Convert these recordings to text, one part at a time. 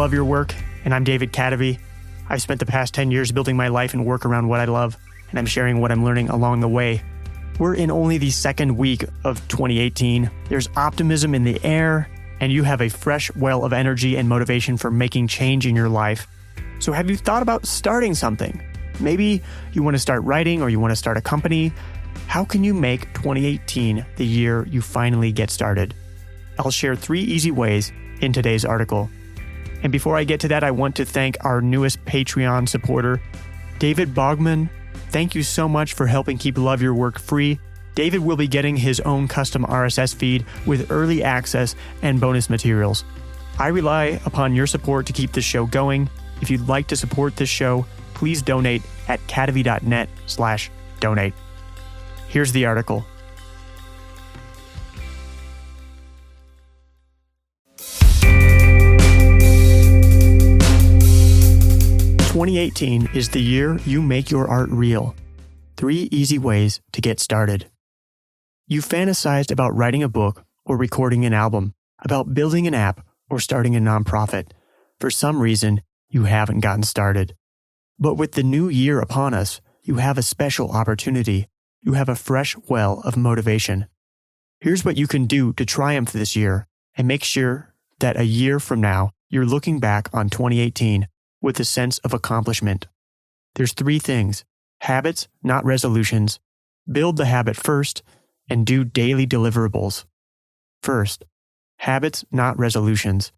love your work, and I'm David Cadavy. I've spent the past 10 years building my life and work around what I love, and I'm sharing what I'm learning along the way. We're in only the second week of 2018. There's optimism in the air, and you have a fresh well of energy and motivation for making change in your life. So have you thought about starting something? Maybe you want to start writing or you want to start a company. How can you make 2018 the year you finally get started? I'll share 3 easy ways in today's article. And before I get to that, I want to thank our newest Patreon supporter, David Bogman. Thank you so much for helping keep Love Your Work free. David will be getting his own custom RSS feed with early access and bonus materials. I rely upon your support to keep this show going. If you'd like to support this show, please donate at cadavy.net/donate. Here's the article. "2018 is the year you make your art real. 3 easy ways to get started." You fantasized about writing a book or recording an album, about building an app or starting a nonprofit. For some reason, you haven't gotten started. But with the new year upon us, you have a special opportunity. You have a fresh well of motivation. Here's what you can do to triumph this year and make sure that a year from now, you're looking back on 2018 with a sense of accomplishment. There's 3 things: habits, not resolutions, build the habit first, and do daily deliverables. First, habits, not resolutions.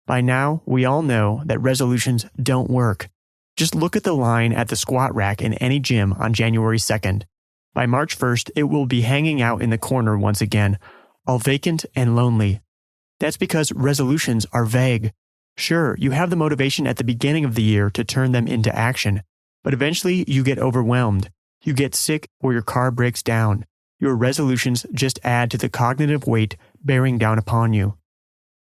By now, we all know that resolutions don't work. Just look at the line at the squat rack in any gym on January 2nd. By March 1st, it will be hanging out in the corner once again, all vacant and lonely. That's because resolutions are vague. Sure, you have the motivation at the beginning of the year to turn them into action, but eventually you get overwhelmed. You get sick or your car breaks down. Your resolutions just add to the cognitive weight bearing down upon you.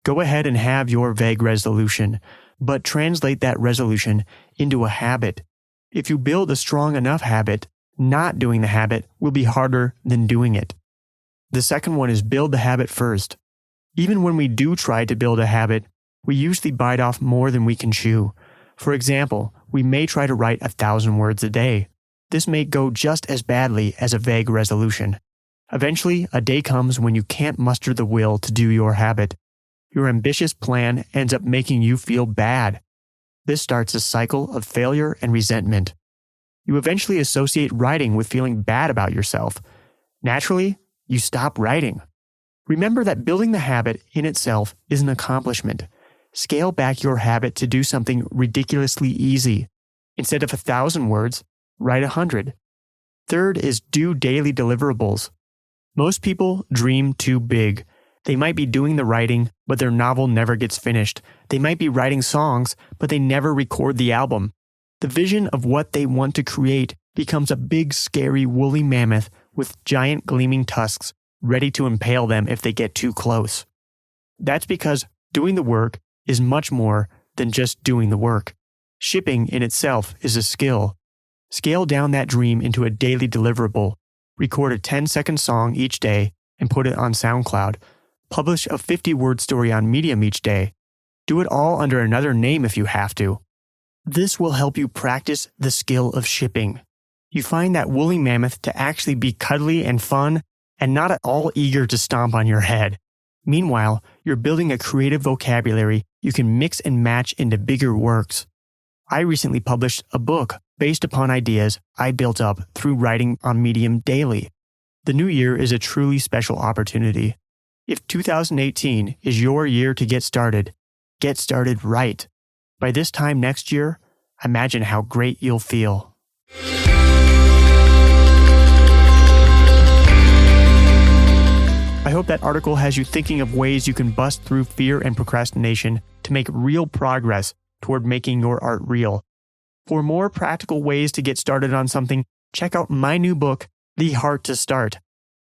Go ahead and have your vague resolution, but translate that resolution into a habit. If you build a strong enough habit, not doing the habit will be harder than doing it. The second one is build the habit first. Even when we do try to build a habit, we usually bite off more than we can chew. For example, we may try to write 1,000 words a day. This may go just as badly as a vague resolution. Eventually, a day comes when you can't muster the will to do your habit. Your ambitious plan ends up making you feel bad. This starts a cycle of failure and resentment. You eventually associate writing with feeling bad about yourself. Naturally, you stop writing. Remember that building the habit in itself is an accomplishment. Scale back your habit to do something ridiculously easy. Instead of 1,000 words, write 100. Third is do daily deliverables. Most people dream too big. They might be doing the writing, but their novel never gets finished. They might be writing songs, but they never record the album. The vision of what they want to create becomes a big, scary, woolly mammoth with giant gleaming tusks ready to impale them if they get too close. That's because doing the work is much more than just doing the work. Shipping in itself is a skill. Scale down that dream into a daily deliverable. Record a 10-second song each day and put it on SoundCloud. Publish a 50-word story on Medium each day. Do it all under another name if you have to. This will help you practice the skill of shipping. You find that woolly mammoth to actually be cuddly and fun and not at all eager to stomp on your head. Meanwhile, you're building a creative vocabulary you can mix and match into bigger works. I recently published a book based upon ideas I built up through writing on Medium daily. The new year is a truly special opportunity. If 2018 is your year to get started right. By this time next year, imagine how great you'll feel. I hope that article has you thinking of ways you can bust through fear and procrastination to make real progress toward making your art real. For more practical ways to get started on something, check out my new book, The Heart to Start.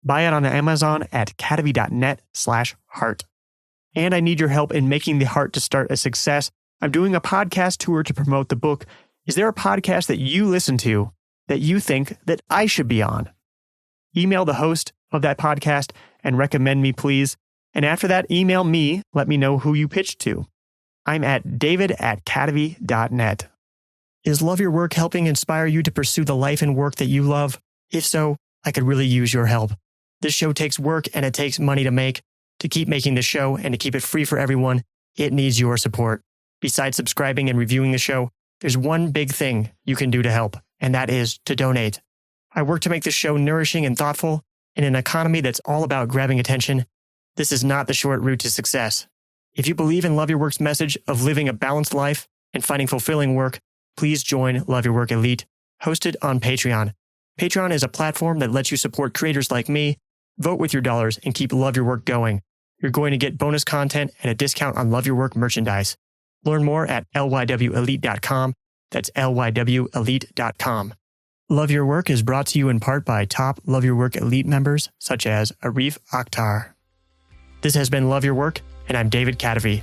Buy it on Amazon at cadavy.net/heart. And I need your help in making The Heart to Start a success. I'm doing a podcast tour to promote the book. Is there a podcast that you listen to that you think that I should be on? Email the host of that podcast and recommend me, please. And after that, email me, let me know who you pitched to. I'm at david@cadavy.net. Is Love Your Work helping inspire you to pursue the life and work that you love? If so, I could really use your help. This show takes work and it takes money to make. To keep making the show and to keep it free for everyone, it needs your support. Besides subscribing and reviewing the show, there's one big thing you can do to help, and that is to donate. I work to make the show nourishing and thoughtful in an economy that's all about grabbing attention. This is not the short route to success. If you believe in Love Your Work's message of living a balanced life and finding fulfilling work, please join Love Your Work Elite, hosted on Patreon. Patreon is a platform that lets you support creators like me, vote with your dollars, and keep Love Your Work going. You're going to get bonus content and a discount on Love Your Work merchandise. Learn more at lywelite.com. That's lywelite.com. Love Your Work is brought to you in part by top Love Your Work Elite members such as Arif Akhtar. This has been Love Your Work, and I'm David Cadavy.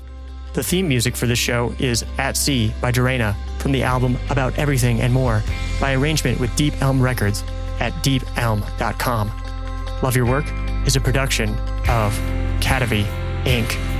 The theme music for this show is At Sea by Durena from the album About Everything and More by arrangement with Deep Elm Records at deepelm.com. Love Your Work is a production of Cadavy, Inc.